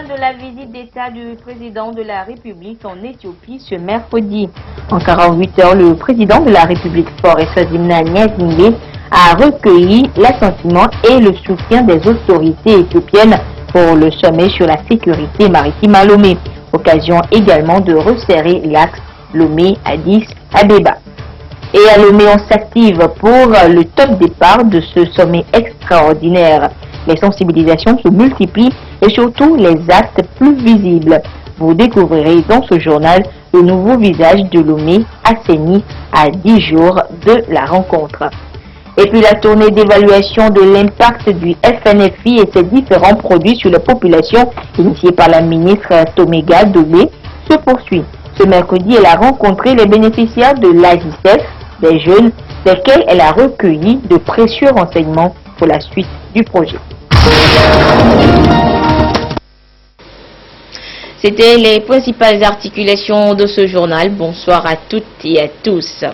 fin de la visite d'État du président de la République en Éthiopie ce mercredi. En 48 heures, le président de la République Fort Eswazimna Gnassingbé a recueilli l'assentiment et le soutien des autorités éthiopiennes pour le sommet sur la sécurité maritime à Lomé. Occasion également de resserrer l'axe Lomé-Addis Abeba. Et à Lomé, on s'active pour le top départ de ce sommet extraordinaire. Les sensibilisations se multiplient et surtout les actes plus visibles. Vous découvrirez dans ce journal le nouveau visage de Lomé assaini à 10 jours de la rencontre. Et puis la tournée d'évaluation de l'impact du FNFI et ses différents produits sur la population, initiée par la ministre Toméga Dobé, se poursuit. Ce mercredi, elle a rencontré les bénéficiaires de l'AGICEF, des jeunes, desquels elle a recueilli de précieux renseignements pour la suite du projet. C'était les principales articulations de ce journal. Bonsoir à toutes et à tous.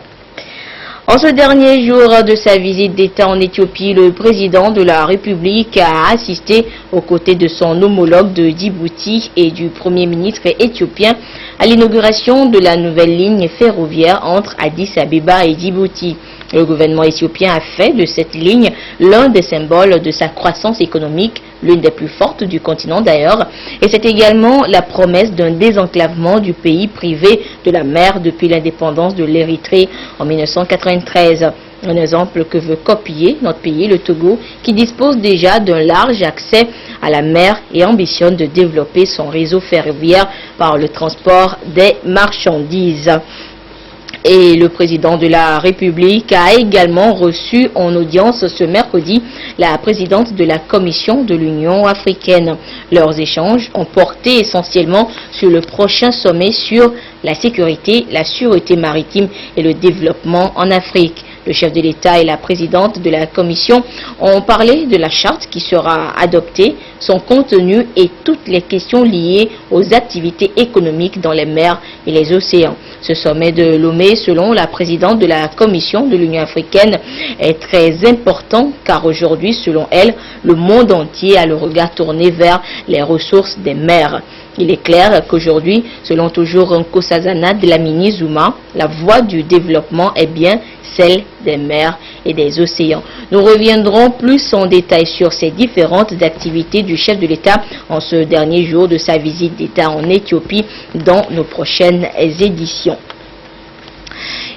En ce dernier jour de sa visite d'État en Éthiopie, le président de la République a assisté aux côtés de son homologue de Djibouti et du Premier ministre éthiopien à l'inauguration de la nouvelle ligne ferroviaire entre Addis Abeba et Djibouti. Le gouvernement éthiopien a fait de cette ligne l'un des symboles de sa croissance économique, l'une des plus fortes du continent d'ailleurs, et c'est également la promesse d'un désenclavement du pays privé de la mer depuis l'indépendance de l'Érythrée en 1993. Un exemple que veut copier notre pays, le Togo, qui dispose déjà d'un large accès à la mer et ambitionne de développer son réseau ferroviaire par le transport des marchandises. Et le président de la République a également reçu en audience ce mercredi la présidente de la Commission de l'Union africaine. Leurs échanges ont porté essentiellement sur le prochain sommet sur la sécurité, la sûreté maritime et le développement en Afrique. Le chef de l'État et la présidente de la Commission ont parlé de la charte qui sera adoptée, son contenu et toutes les questions liées aux activités économiques dans les mers et les océans. Ce sommet de Lomé, selon la présidente de la Commission de l'Union africaine, est très important car aujourd'hui, selon elle, le monde entier a le regard tourné vers les ressources des mers. Il est clair qu'aujourd'hui, selon toujours Nkosazana Dlamini Zuma, la voie du développement est bien celle des mers et des océans. Nous reviendrons plus en détail sur ces différentes activités du chef de l'État en ce dernier jour de sa visite d'État en Éthiopie dans nos prochaines éditions.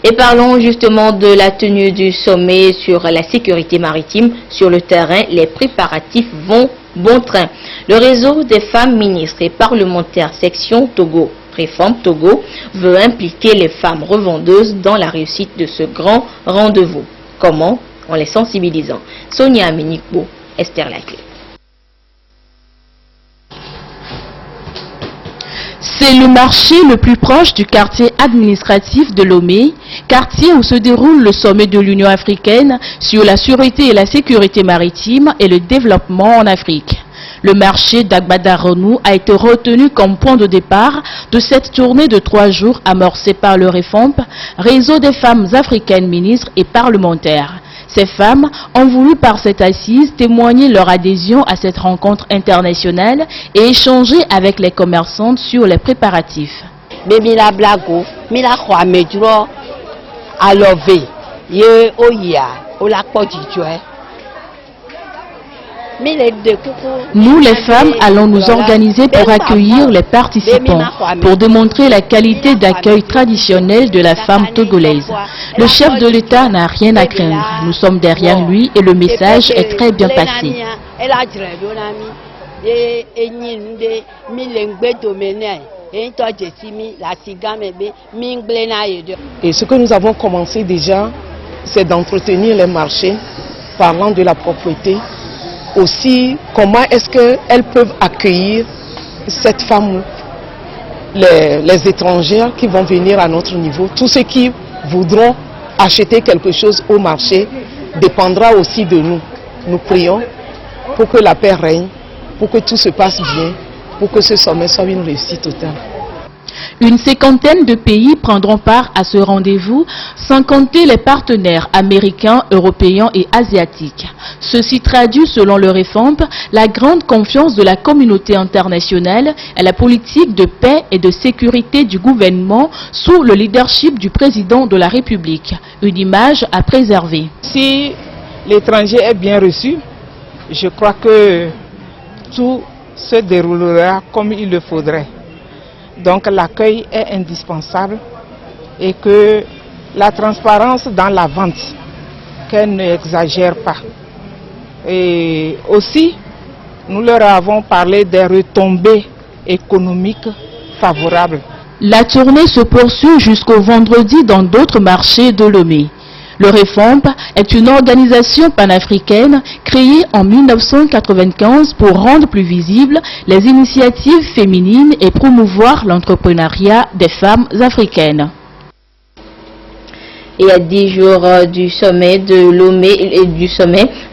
Et parlons justement de la tenue du sommet sur la sécurité maritime. Sur le terrain, les préparatifs vont bon train. Le réseau des femmes ministres et parlementaires section Togo, Réforme Togo, veut impliquer les femmes revendeuses dans la réussite de ce grand rendez-vous. Comment? En les sensibilisant. Sonia Aminikbo, Esther Laclé. C'est le marché le plus proche du quartier administratif de Lomé, quartier où se déroule le sommet de l'Union africaine sur la sûreté et la sécurité maritime et le développement en Afrique. Le marché d'Agbadaronou a été retenu comme point de départ de cette tournée de 3 jours amorcée par le REFOMP, réseau des femmes africaines ministres et parlementaires. Ces femmes ont voulu par cette assise témoigner leur adhésion à cette rencontre internationale et échanger avec les commerçantes sur les préparatifs. Nous, les femmes, allons nous organiser pour accueillir les participants, pour démontrer la qualité d'accueil traditionnelle de la femme togolaise. Le chef de l'État n'a rien à craindre. Nous sommes derrière lui et le message est très bien passé. Et ce que nous avons commencé déjà, c'est d'entretenir les marchés, parlant de la propreté. Aussi, comment est-ce qu'elles peuvent accueillir cette femme, les étrangères qui vont venir à notre niveau. Tous ceux qui voudront acheter quelque chose au marché dépendra aussi de nous. Nous prions pour que la paix règne, pour que tout se passe bien, pour que ce sommet soit une réussite totale. Une cinquantaine de pays prendront part à ce rendez-vous, sans compter les partenaires américains, européens et asiatiques. Ceci traduit, selon le REFOMP, la grande confiance de la communauté internationale à la politique de paix et de sécurité du gouvernement sous le leadership du président de la République. Une image à préserver. Si l'étranger est bien reçu, je crois que tout se déroulera comme il le faudrait. Donc l'accueil est indispensable et que la transparence dans la vente, qu'elle n'exagère pas. Et aussi, nous leur avons parlé des retombées économiques favorables. La tournée se poursuit jusqu'au vendredi dans d'autres marchés de Lomé. Le REFOMP est une organisation panafricaine créée en 1995 pour rendre plus visibles les initiatives féminines et promouvoir l'entrepreneuriat des femmes africaines. Et à 10 jours du sommet de Lomé,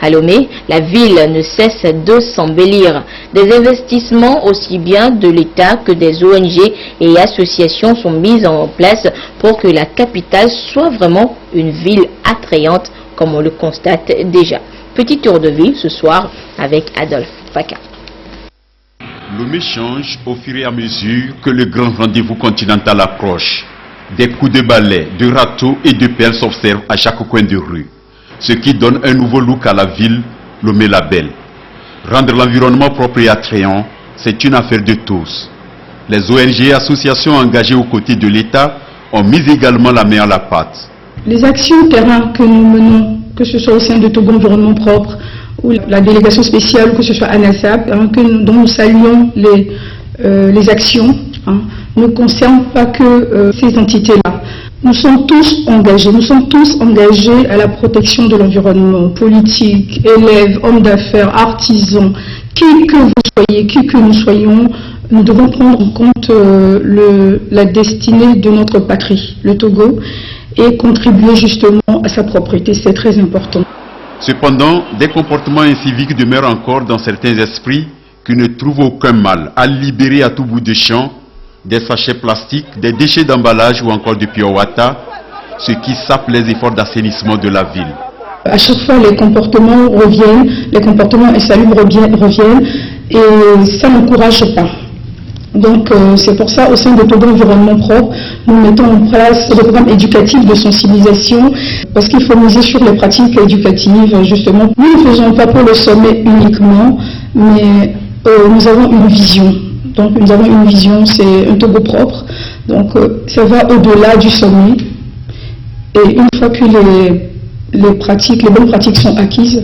à Lomé, la ville ne cesse de s'embellir. Des investissements aussi bien de l'État que des ONG et associations sont mis en place pour que la capitale soit vraiment une ville attrayante, comme on le constate déjà. Petit tour de ville ce soir avec Adolphe Faka. Lomé change au fur et à mesure que le grand rendez-vous continental approche. Des coups de balai, de râteaux et de pelles s'observent à chaque coin de rue, ce qui donne un nouveau look à la ville Lomé la Belle. Rendre l'environnement propre et attrayant, c'est une affaire de tous. Les ONG et associations engagées aux côtés de l'État ont mis également la main à la pâte. Les actions terrain que nous menons, que ce soit au sein de Togo Environnement Propre ou la délégation spéciale, que ce soit ANASAP, dont nous saluons les actions, ne concernent pas que ces entités-là. Nous sommes tous engagés à la protection de l'environnement, politique, élèves, hommes d'affaires, artisans, qui que vous soyez, qui que nous soyons, nous devons prendre en compte la destinée de notre patrie, le Togo, et contribuer justement à sa propriété, c'est très important. Cependant, des comportements inciviques demeurent encore dans certains esprits qui ne trouvent aucun mal à libérer à tout bout de champ des sachets plastiques, des déchets d'emballage ou encore de pure water, ce qui sape les efforts d'assainissement de la ville. À chaque fois, les comportements reviennent, les comportements insalubres reviennent et ça n'encourage pas. Donc c'est pour ça, au sein de Togo Environnement Propre, nous mettons en place des programmes éducatifs de sensibilisation parce qu'il faut miser sur les pratiques éducatives, justement. Nous ne faisons pas pour le sommet uniquement, mais nous avons une vision. Donc nous avons une vision, c'est un Togo propre, donc ça va au-delà du sommet. Et une fois que les bonnes pratiques sont acquises,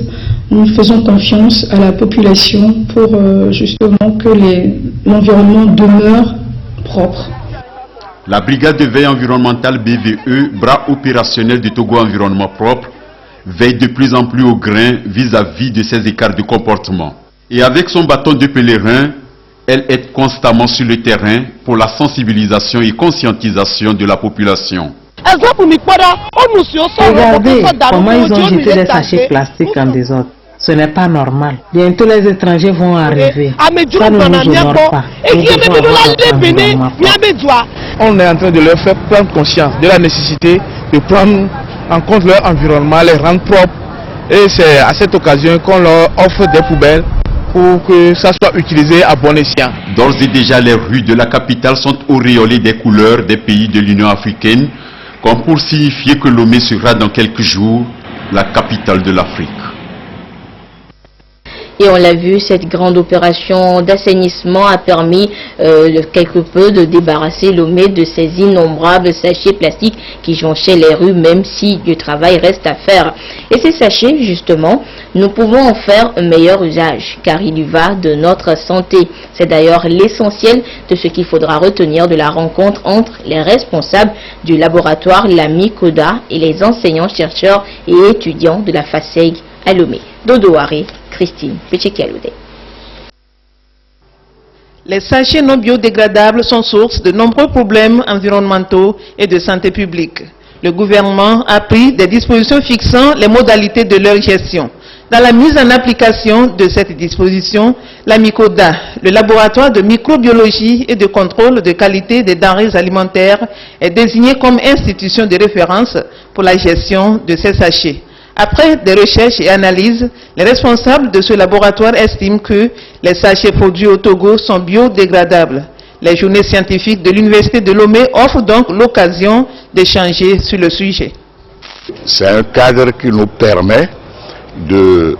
nous faisons confiance à la population pour justement que l'environnement demeure propre. La brigade de veille environnementale BVE, bras opérationnel du Togo Environnement Propre, veille de plus en plus au grain vis-à-vis de ces écarts de comportement. Et avec son bâton de pèlerin, elle est constamment sur le terrain pour la sensibilisation et conscientisation de la population. Regardez comment ils ont jeté des sachets plastiques en désordre. Ce n'est pas normal. Bientôt les étrangers vont arriver. Ça ne nous honore pas. On est en train de leur faire prendre conscience de la nécessité de prendre en compte leur environnement, les rendre propres. Et c'est à cette occasion qu'on leur offre des poubelles pour que ça soit utilisé à bon escient. D'ores et déjà, les rues de la capitale sont auréolées des couleurs des pays de l'Union africaine, comme pour signifier que Lomé sera dans quelques jours la capitale de l'Afrique. Et on l'a vu, cette grande opération d'assainissement a permis quelque peu de débarrasser Lomé de ces innombrables sachets plastiques qui jonchaient les rues, même si du travail reste à faire. Et ces sachets, justement, nous pouvons en faire un meilleur usage, car il y va de notre santé. C'est d'ailleurs l'essentiel de ce qu'il faudra retenir de la rencontre entre les responsables du laboratoire Lami Koda et les enseignants, chercheurs et étudiants de la FASEG à Lomé. Dodo Haré, Christine Pechekialoude. Les sachets non biodégradables sont source de nombreux problèmes environnementaux et de santé publique. Le gouvernement a pris des dispositions fixant les modalités de leur gestion. Dans la mise en application de cette disposition, la MICODA, le laboratoire de microbiologie et de contrôle de qualité des denrées alimentaires, est désigné comme institution de référence pour la gestion de ces sachets. Après des recherches et analyses, les responsables de ce laboratoire estiment que les sachets produits au Togo sont biodégradables. Les journées scientifiques de l'Université de Lomé offrent donc l'occasion d'échanger sur le sujet. C'est un cadre qui nous permet de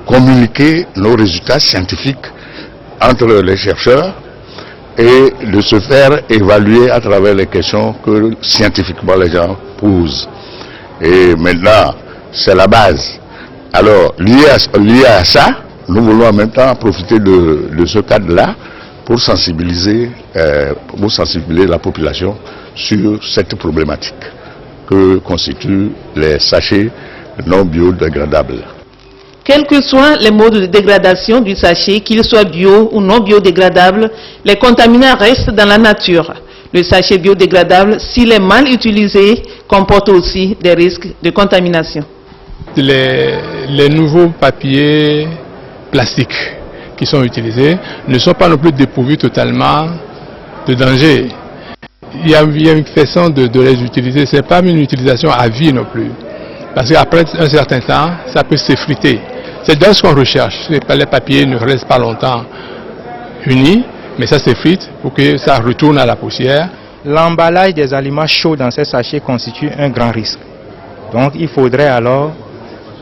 communiquer nos résultats scientifiques entre les chercheurs et de se faire évaluer à travers les questions que scientifiquement les gens posent. Et maintenant, c'est la base. Alors, lié à ça, nous voulons en même temps profiter de ce cadre-là pour sensibiliser la population sur cette problématique que constituent les sachets non biodégradables. Quels que soient les modes de dégradation du sachet, qu'ils soient bio ou non biodégradables, les contaminants restent dans la nature. Le sachet biodégradable, s'il est mal utilisé, comporte aussi des risques de contamination. Les nouveaux papiers plastiques qui sont utilisés ne sont pas non plus dépourvus totalement de danger. Il y a une façon de les utiliser, ce n'est pas une utilisation à vie non plus. Parce qu'après un certain temps, ça peut s'effriter. C'est dans ce qu'on recherche. Les papiers ne restent pas longtemps unis, mais ça s'effrite pour que ça retourne à la poussière. L'emballage des aliments chauds dans ces sachets constitue un grand risque. Donc il faudrait alors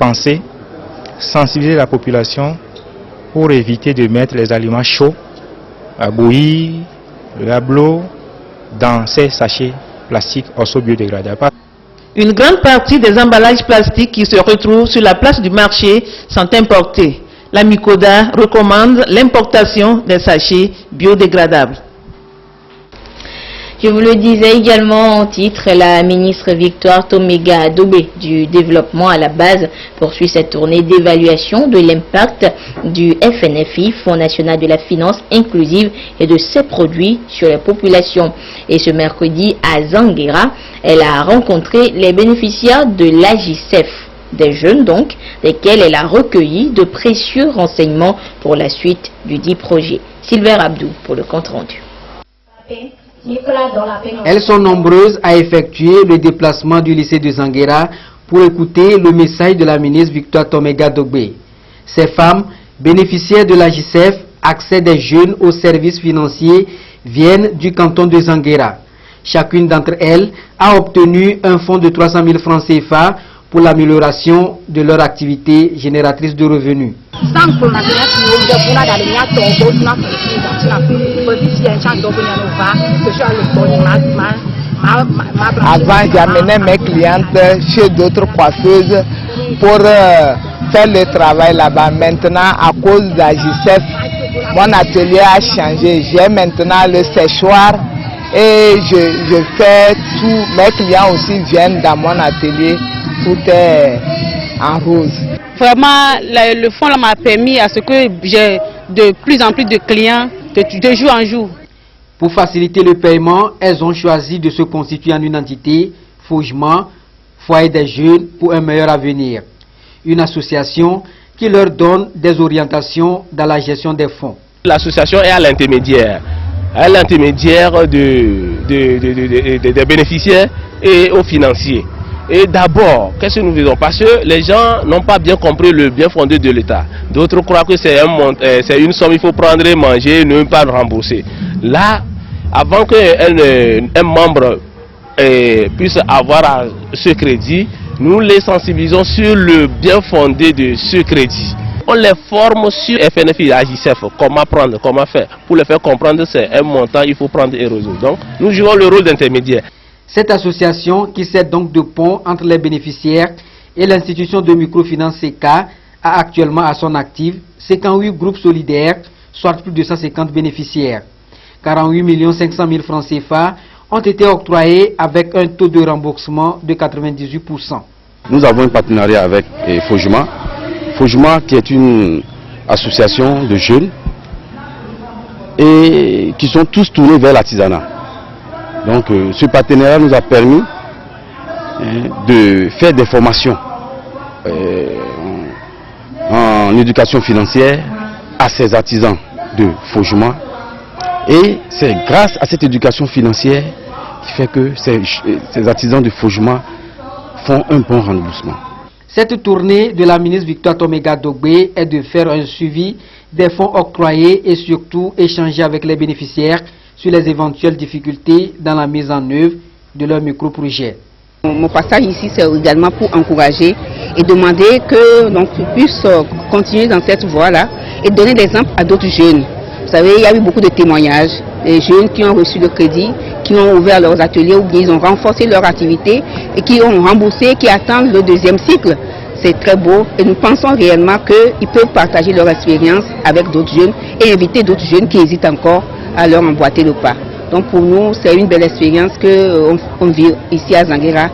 penser, sensibiliser la population pour éviter de mettre les aliments chauds, à bouillir, à l'eau, dans ces sachets plastiques aussi biodégradables. Une grande partie des emballages plastiques qui se retrouvent sur la place du marché sont importés. La MICODA recommande l'importation des sachets biodégradables. Je vous le disais également en titre, la ministre Victoire Tomega-Adobé du développement à la base poursuit cette tournée d'évaluation de l'impact du FNFI, Fonds national de la finance inclusive, et de ses produits sur les populations. Et ce mercredi à Zanguera, elle a rencontré les bénéficiaires de l'AJCEF, des jeunes donc, desquels elle a recueilli de précieux renseignements pour la suite du dit projet. Sylvain Abdou pour le compte rendu. Elles sont nombreuses à effectuer le déplacement du lycée de Zanguera pour écouter le message de la ministre Victoire Tomega-Adobé. Ces femmes, bénéficiaires de l'AJCEF, accès des jeunes aux services financiers, viennent du canton de Zanguera. Chacune d'entre elles a obtenu un fonds de 300 000 francs CFA pour l'amélioration de leur activité génératrice de revenus. Avant, j'amenais mes clientes chez d'autres coiffeuses pour faire le travail là-bas. Maintenant, à cause de la JCEF, mon atelier a changé. J'ai maintenant le séchoir et je fais tout. Mes clients aussi viennent dans mon atelier, tout est en rose. Vraiment, le fonds m'a permis à ce que j'ai de plus en plus de clients de jour en jour. Pour faciliter le paiement, elles ont choisi de se constituer en une entité, Fougement, Foyer des jeunes pour un meilleur avenir. Une association qui leur donne des orientations dans la gestion des fonds. L'association est à l'intermédiaire des bénéficiaires et aux financiers. Et d'abord, qu'est-ce que nous faisons? Parce que les gens n'ont pas bien compris le bien fondé de l'État. D'autres croient que c'est une somme, il faut prendre et manger et ne pas rembourser. Là, avant qu'un membre puisse avoir ce crédit, nous les sensibilisons sur le bien fondé de ce crédit. On les forme sur FNFI, AJCEF, comment prendre, comment faire. Pour les faire comprendre, c'est un montant, il faut prendre et résoudre. Donc, nous jouons le rôle d'intermédiaire. Cette association, qui sert donc de pont entre les bénéficiaires et l'institution de microfinance CK, a actuellement à son actif 58 groupes solidaires, soit plus de 150 bénéficiaires. 48 500 000 francs CFA ont été octroyés avec un taux de remboursement de 98%. Nous avons un partenariat avec Fougement. Fougement qui est une association de jeunes et qui sont tous tournés vers l'artisanat. Donc ce partenariat nous a permis de faire des formations en éducation financière à ces artisans de Fojuma. Et c'est grâce à cette éducation financière qui fait que ces artisans de Fojuma font un bon remboursement. Cette tournée de la ministre Victoire Tomega Dogbe est de faire un suivi des fonds octroyés et surtout échanger avec les bénéficiaires sur les éventuelles difficultés dans la mise en œuvre de leur micro-projet. Mon passage ici, c'est également pour encourager et demander que tu puisses continuer dans cette voie-là et donner l'exemple à d'autres jeunes. Vous savez, il y a eu beaucoup de témoignages, des jeunes qui ont reçu le crédit, qui ont ouvert leurs ateliers ou bien ils ont renforcé leur activité et qui ont remboursé, qui attendent le deuxième cycle. C'est très beau et nous pensons réellement qu'ils peuvent partager leur expérience avec d'autres jeunes et inviter d'autres jeunes qui hésitent encore à leur emboîter le pas. Donc pour nous, c'est une belle expérience qu'on vit ici à Zanguera.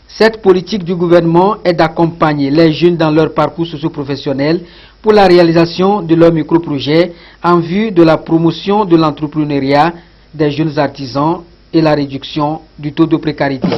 Cette politique du gouvernement est d'accompagner les jeunes dans leur parcours socio-professionnel pour la réalisation de leurs micro-projets en vue de la promotion de l'entrepreneuriat des jeunes artisans et la réduction du taux de précarité.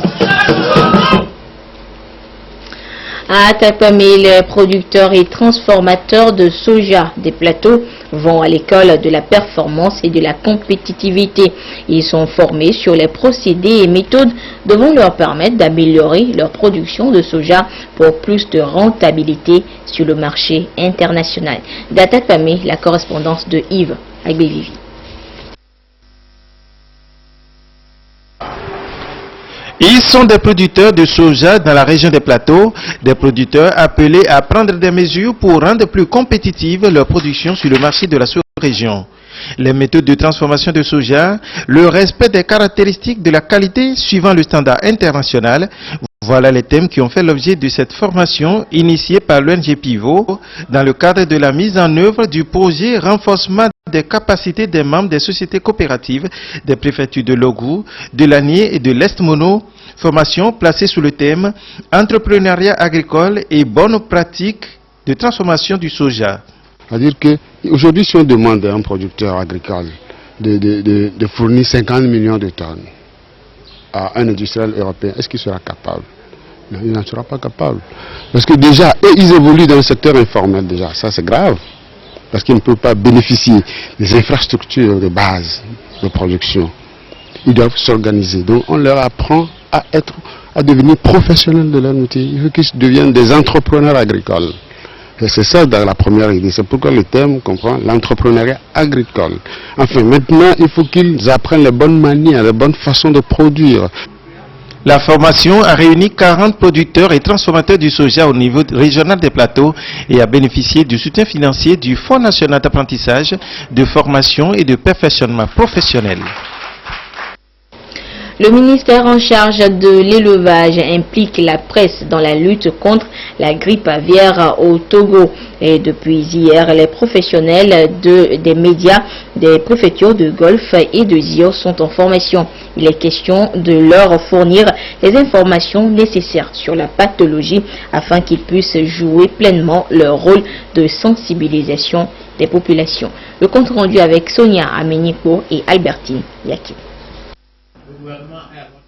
À Tapamé, les producteurs et transformateurs de soja des plateaux vont à l'école de la performance et de la compétitivité. Ils sont formés sur les procédés et méthodes devant leur permettre d'améliorer leur production de soja pour plus de rentabilité sur le marché international. D'Atapamé, la correspondance de Yves Agbevivi. Ils sont des producteurs de soja dans la région des plateaux, des producteurs appelés à prendre des mesures pour rendre plus compétitive leur production sur le marché de la sous-région. Les méthodes de transformation de soja, le respect des caractéristiques de la qualité suivant le standard international, voilà les thèmes qui ont fait l'objet de cette formation initiée par l'ONG Pivot dans le cadre de la mise en œuvre du projet renforcement des capacités des membres des sociétés coopératives des préfectures de Logou, de Lanier et de l'Est-Mono. Formation placée sous le thème entrepreneuriat agricole et bonnes pratiques de transformation du soja. C'est-à-dire qu'aujourd'hui, si on demande à un producteur agricole de fournir 50 millions de tonnes à un industriel européen, est-ce qu'il sera capable? Non, il n'en sera pas capable. Parce que déjà, ils évoluent dans le secteur informel déjà. Ça, c'est grave. Parce qu'ils ne peuvent pas bénéficier des infrastructures de base de production. Ils doivent s'organiser. Donc, on leur apprend à devenir professionnels de leur métier. Il faut qu'ils deviennent des entrepreneurs agricoles. Et c'est ça dans la première idée. C'est pourquoi le thème comprend l'entrepreneuriat agricole. Enfin, maintenant, il faut qu'ils apprennent les bonnes manières, les bonnes façons de produire. La formation a réuni 40 producteurs et transformateurs du soja au niveau régional des plateaux et a bénéficié du soutien financier du Fonds national d'apprentissage, de formation et de perfectionnement professionnel. Le ministère en charge de l'élevage implique la presse dans la lutte contre la grippe aviaire au Togo. Et depuis hier, les professionnels des médias des préfectures de Golfe et de Zio sont en formation. Il est question de leur fournir les informations nécessaires sur la pathologie afin qu'ils puissent jouer pleinement leur rôle de sensibilisation des populations. Le compte rendu avec Sonia Ameniko et Albertine Yaki.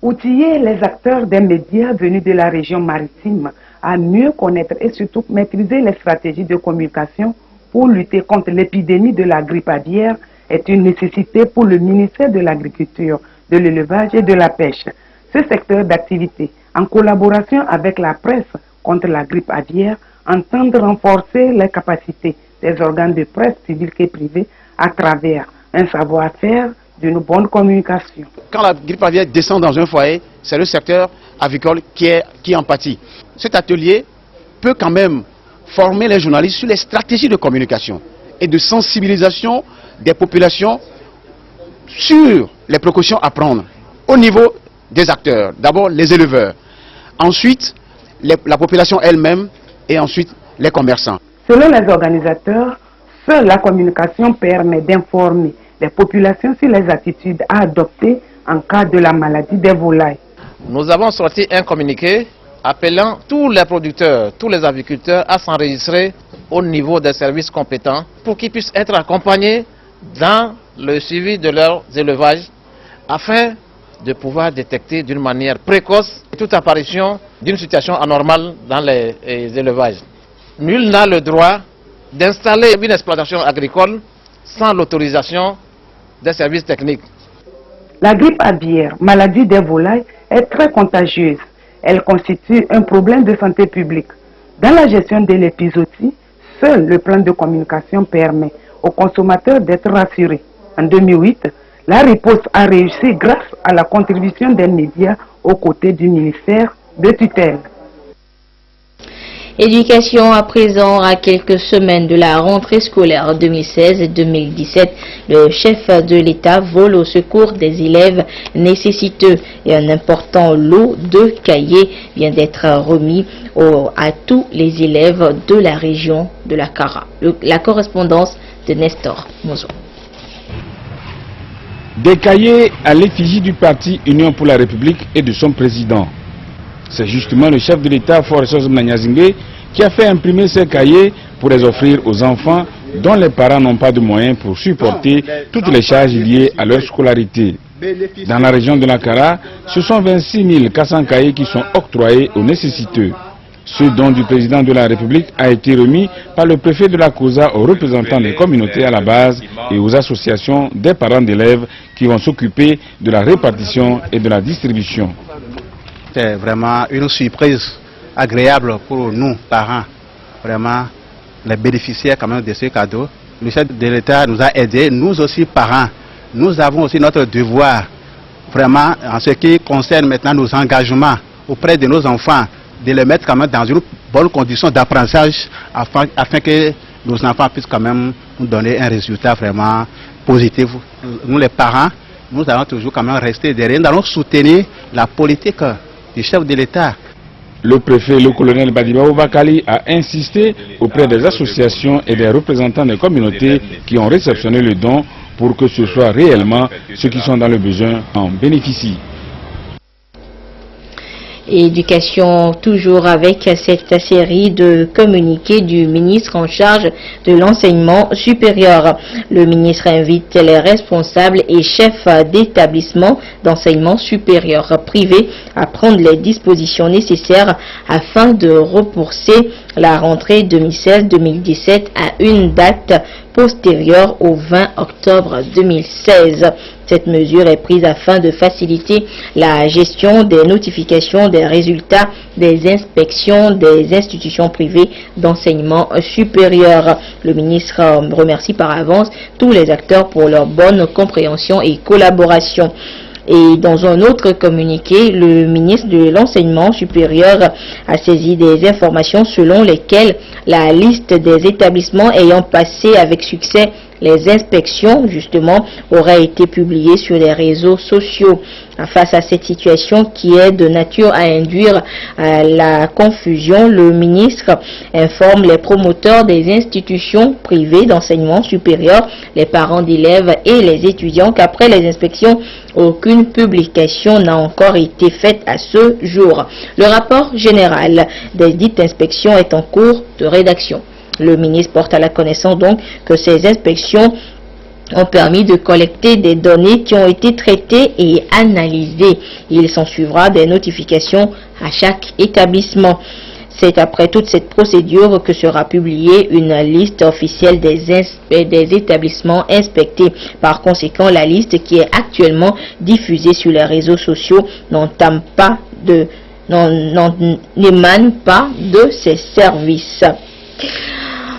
Outiller les acteurs des médias venus de la région maritime à mieux connaître et surtout maîtriser les stratégies de communication pour lutter contre l'épidémie de la grippe aviaire est une nécessité pour le ministère de l'Agriculture, de l'Élevage et de la Pêche. Ce secteur d'activité, en collaboration avec la presse contre la grippe aviaire, entend renforcer les capacités des organes de presse publics et privés à travers un savoir-faire d'une bonne communication. Quand la grippe aviaire descend dans un foyer, c'est le secteur avicole qui en pâtit. Cet atelier peut quand même former les journalistes sur les stratégies de communication et de sensibilisation des populations sur les précautions à prendre au niveau des acteurs. D'abord les éleveurs, ensuite la population elle-même et ensuite les commerçants. Selon les organisateurs, seule la communication permet d'informer les populations sur les attitudes à adopter en cas de la maladie des volailles. Nous avons sorti un communiqué appelant tous les producteurs, tous les aviculteurs à s'enregistrer au niveau des services compétents pour qu'ils puissent être accompagnés dans le suivi de leurs élevages afin de pouvoir détecter d'une manière précoce toute apparition d'une situation anormale dans les élevages. Nul n'a le droit d'installer une exploitation agricole sans l'autorisation des services techniques. La grippe aviaire, maladie des volailles, est très contagieuse. Elle constitue un problème de santé publique. Dans la gestion de l'épizootie, seul le plan de communication permet aux consommateurs d'être rassurés. En 2008, la riposte a réussi grâce à la contribution des médias aux côtés du ministère de tutelle. Éducation à présent, à quelques semaines de la rentrée scolaire 2016-2017, le chef de l'État vole au secours des élèves nécessiteux et un important lot de cahiers vient d'être remis à tous les élèves de la région de la Kara. La correspondance de Nestor Mozo. Des cahiers à l'effigie du parti Union pour la République et de son président. C'est justement le chef de l'État, Forressos Mnanyazingbe, qui a fait imprimer ces cahiers pour les offrir aux enfants dont les parents n'ont pas de moyens pour supporter toutes les charges liées à leur scolarité. Dans la région de la Kara, ce sont 26 400 cahiers qui sont octroyés aux nécessiteux. Ce don du président de la République a été remis par le préfet de la COSA aux représentants des communautés à la base et aux associations des parents d'élèves qui vont s'occuper de la répartition et de la distribution. C'est vraiment une surprise agréable pour nous, parents, vraiment les bénéficiaires quand même de ce cadeau. Le chef de l'État nous a aidés, nous aussi parents, nous avons aussi notre devoir, vraiment en ce qui concerne maintenant nos engagements auprès de nos enfants, de les mettre quand même dans une bonne condition d'apprentissage afin que nos enfants puissent quand même nous donner un résultat vraiment positif. Nous les parents, nous allons toujours quand même rester derrière, nous allons soutenir la politique du chef de l'État. Le préfet, le colonel Badibao Bakali, a insisté auprès des associations et des représentants des communautés qui ont réceptionné le don pour que ce soit réellement ceux qui sont dans le besoin en bénéficient. Éducation, toujours avec cette série de communiqués du ministre en charge de l'enseignement supérieur. Le ministre invite les responsables et chefs d'établissements d'enseignement supérieur privé à prendre les dispositions nécessaires afin de repousser la rentrée 2016-2017 à une date postérieure au 20 octobre 2016. Cette mesure est prise afin de faciliter la gestion des notifications des résultats des inspections des institutions privées d'enseignement supérieur. Le ministre remercie par avance tous les acteurs pour leur bonne compréhension et collaboration. Et dans un autre communiqué, le ministre de l'Enseignement supérieur a saisi des informations selon lesquelles la liste des établissements ayant passé avec succès les inspections, justement, aurait été publiée sur les réseaux sociaux. Face à cette situation qui est de nature à induire la confusion, le ministre informe les promoteurs des institutions privées d'enseignement supérieur, les parents d'élèves et les étudiants qu'après les inspections, aucune publication n'a encore été faite à ce jour. Le rapport général des dites inspections est en cours de rédaction. Le ministre porte à la connaissance donc que ces inspections ont permis de collecter des données qui ont été traitées et analysées. Il s'en suivra des notifications à chaque établissement. C'est après toute cette procédure que sera publiée une liste officielle des établissements inspectés. Par conséquent, la liste qui est actuellement diffusée sur les réseaux sociaux n'émane pas de ces services.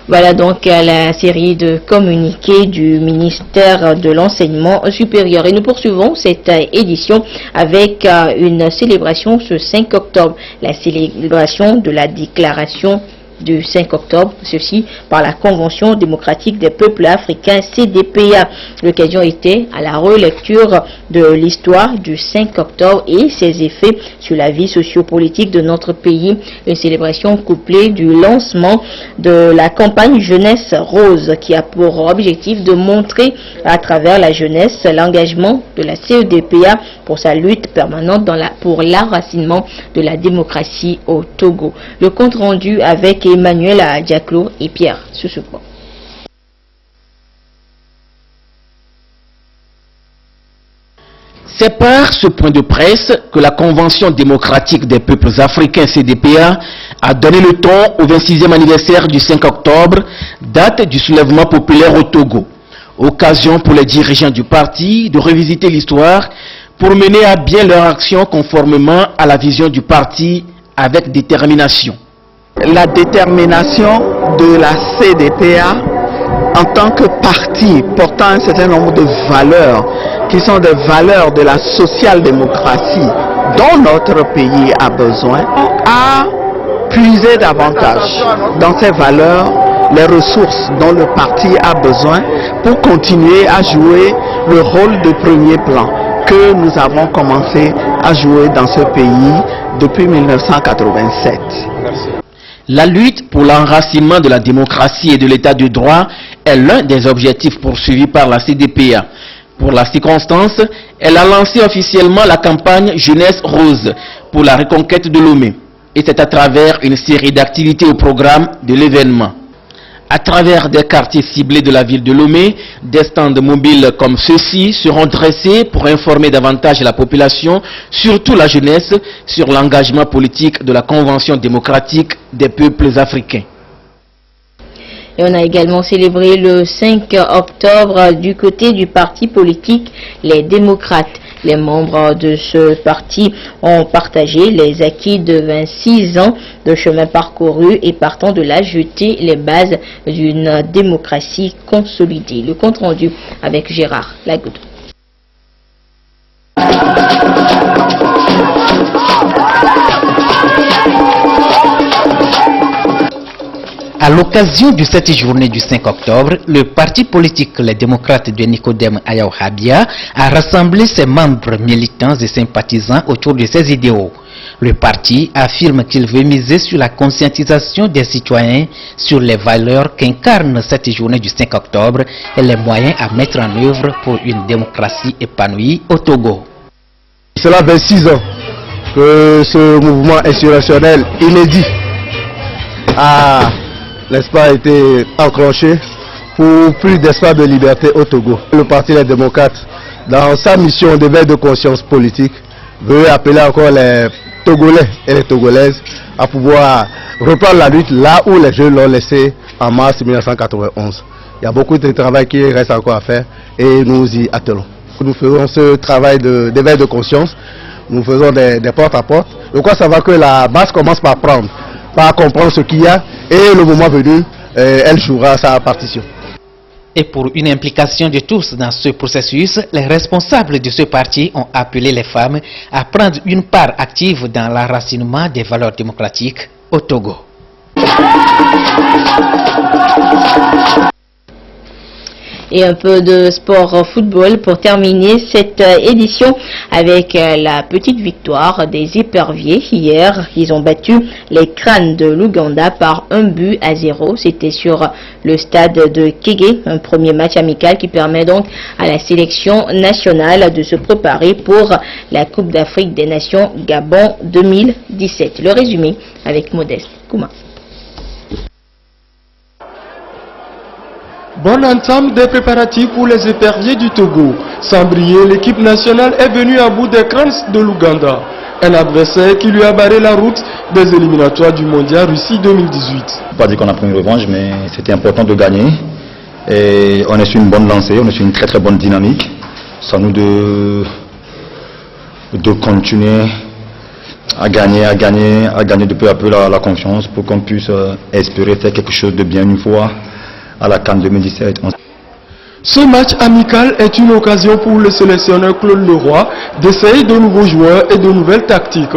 Voilà donc la série de communiqués du ministère de l'Enseignement supérieur. Et nous poursuivons cette édition avec une célébration ce 5 octobre. La célébration de la déclaration du 5 octobre, ceci par la Convention démocratique des peuples africains CDPA. L'occasion était à la relecture de l'histoire du 5 octobre et ses effets sur la vie sociopolitique de notre pays. Une célébration couplée du lancement de la campagne Jeunesse Rose qui a pour objectif de montrer à travers la jeunesse l'engagement de la CEDPA pour sa lutte permanente pour l'enracinement de la démocratie au Togo. Le compte rendu avec Emmanuel Diaclo et Pierre Soussoupo. C'est par ce point de presse que la Convention démocratique des peuples africains CDPA a donné le ton au 26e anniversaire du 5 octobre, date du soulèvement populaire au Togo. Occasion pour les dirigeants du parti de revisiter l'histoire pour mener à bien leur action conformément à la vision du parti avec détermination. La détermination de la CDPA en tant que parti portant un certain nombre de valeurs qui sont des valeurs de la social-démocratie dont notre pays a besoin, a puisé davantage dans ces valeurs les ressources dont le parti a besoin pour continuer à jouer le rôle de premier plan que nous avons commencé à jouer dans ce pays depuis 1987. Merci. La lutte pour l'enracinement de la démocratie et de l'état de droit est l'un des objectifs poursuivis par la CDPA. Pour la circonstance, elle a lancé officiellement la campagne Jeunesse Rose pour la reconquête de Lomé. Et c'est à travers une série d'activités au programme de l'événement. À travers des quartiers ciblés de la ville de Lomé, des stands mobiles comme ceux-ci seront dressés pour informer davantage la population, surtout la jeunesse, sur l'engagement politique de la Convention démocratique des peuples africains. Et on a également célébré le 5 octobre du côté du parti politique Les Démocrates. Les membres de ce parti ont partagé les acquis de 26 ans de chemin parcouru et partant de là jeter les bases d'une démocratie consolidée. Le compte rendu avec Gérard Lagoudou. À l'occasion de cette journée du 5 octobre, le parti politique Les Démocrates de Nicodème Ayaw Habia a rassemblé ses membres militants et sympathisants autour de ses idéaux. Le parti affirme qu'il veut miser sur la conscientisation des citoyens sur les valeurs qu'incarne cette journée du 5 octobre et les moyens à mettre en œuvre pour une démocratie épanouie au Togo. Cela 26 ans que ce mouvement insurrectionnel inédit a n'est-ce pas, été enclenché pour plus d'espace de liberté au Togo. Le Parti des démocrates, dans sa mission d'éveil de conscience politique, veut appeler encore les Togolais et les Togolaises à pouvoir reprendre la lutte là où les jeunes l'ont laissé en mars 1991. Il y a beaucoup de travail qui reste encore à faire et nous y attelons. Nous faisons ce travail d'éveil de conscience, nous faisons des porte-à-porte. Je crois ça va que la base commence par prendre, par comprendre ce qu'il y a. Et le moment venu, elle jouera sa partition. Et pour une implication de tous dans ce processus, les responsables de ce parti ont appelé les femmes à prendre une part active dans l'enracinement des valeurs démocratiques au Togo. Et un peu de sport football pour terminer cette édition avec la petite victoire des éperviers. Hier, ils ont battu les crânes de l'Ouganda par 1-0. C'était sur le stade de Kégué, un premier match amical qui permet donc à la sélection nationale de se préparer pour la Coupe d'Afrique des Nations Gabon 2017. Le résumé avec Modeste Kouma. Bonne entame des préparatifs pour les éperviers du Togo. Sans briller, l'équipe nationale est venue à bout des crânes de l'Ouganda. Un adversaire qui lui a barré la route des éliminatoires du Mondial Russie 2018. Pas dire qu'on a pris une revanche, mais c'était important de gagner. Et on est sur une bonne lancée, on est sur une très bonne dynamique. C'est à nous de continuer à gagner de peu à peu la confiance pour qu'on puisse espérer faire quelque chose de bien une fois à la CAN 2017. Ce match amical est une occasion pour le sélectionneur Claude Leroy d'essayer de nouveaux joueurs et de nouvelles tactiques.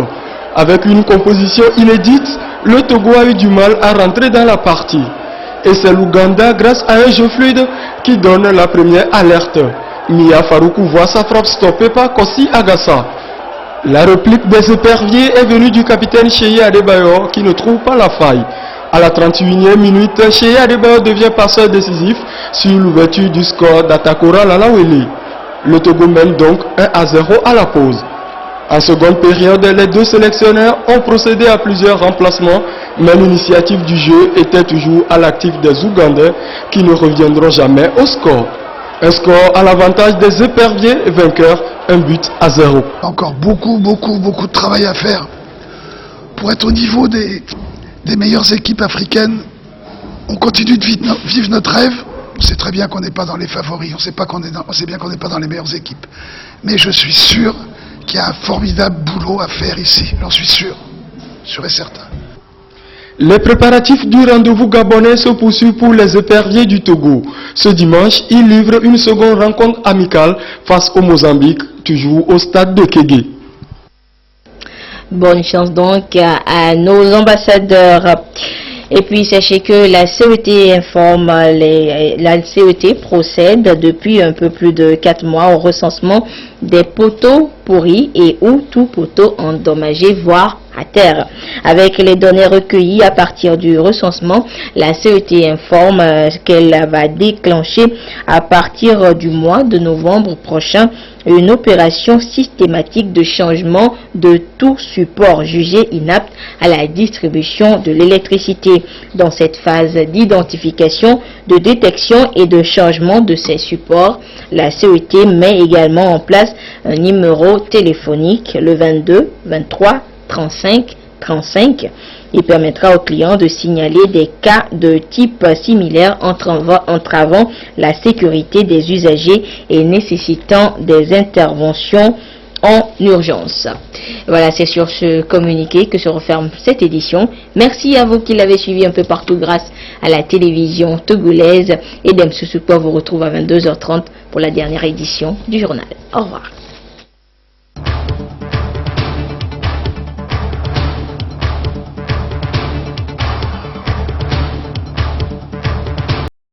Avec une composition inédite, le Togo a eu du mal à rentrer dans la partie. Et c'est l'Ouganda, grâce à un jeu fluide, qui donne la première alerte. Mia Faroukou voit sa frappe stoppée par Kossi Agassa. La réplique des éperviers est venue du capitaine Cheyi Adebayor qui ne trouve pas la faille. À la 31e minute, Cheyi Adebayor devient passeur décisif sur l'ouverture du score d'Atakora Lalawele. Le Togo mène donc 1-0 à la pause. En seconde période, les deux sélectionneurs ont procédé à plusieurs remplacements, mais l'initiative du jeu était toujours à l'actif des Ougandais qui ne reviendront jamais au score. Un score à l'avantage des éperviers vainqueurs, 1-0. Encore beaucoup de travail à faire pour être au niveau des meilleures équipes africaines. On continue de vivre notre rêve. On sait très bien qu'on n'est pas dans les favoris, on sait bien qu'on n'est pas dans les meilleures équipes. Mais je suis sûr qu'il y a un formidable boulot à faire ici, j'en suis sûr et certain. Les préparatifs du rendez-vous gabonais se poursuivent pour les éperviers du Togo. Ce dimanche, ils livrent une seconde rencontre amicale face au Mozambique, toujours au stade de Kégué. Bonne chance donc à nos ambassadeurs. Et puis sachez que la CET informe, la CET procède depuis un peu plus de 4 mois au recensement des poteaux pourris et ou tout poteau endommagé, voire à terre. Avec les données recueillies à partir du recensement, la CET informe qu'elle va déclencher à partir du mois de novembre prochain une opération systématique de changement de tout support jugé inapte à la distribution de l'électricité. Dans cette phase d'identification, de détection et de changement de ces supports, la CET met également en place un numéro téléphonique, le 22 23 35 35. Il permettra aux clients de signaler des cas de type similaire entravant la sécurité des usagers et nécessitant des interventions en urgence. Voilà, c'est sur ce communiqué que se referme cette édition. Merci à vous qui l'avez suivi un peu partout grâce à la télévision togolaise. Et Dem Soussoupo vous retrouve à 22h30 pour la dernière édition du journal. Au revoir.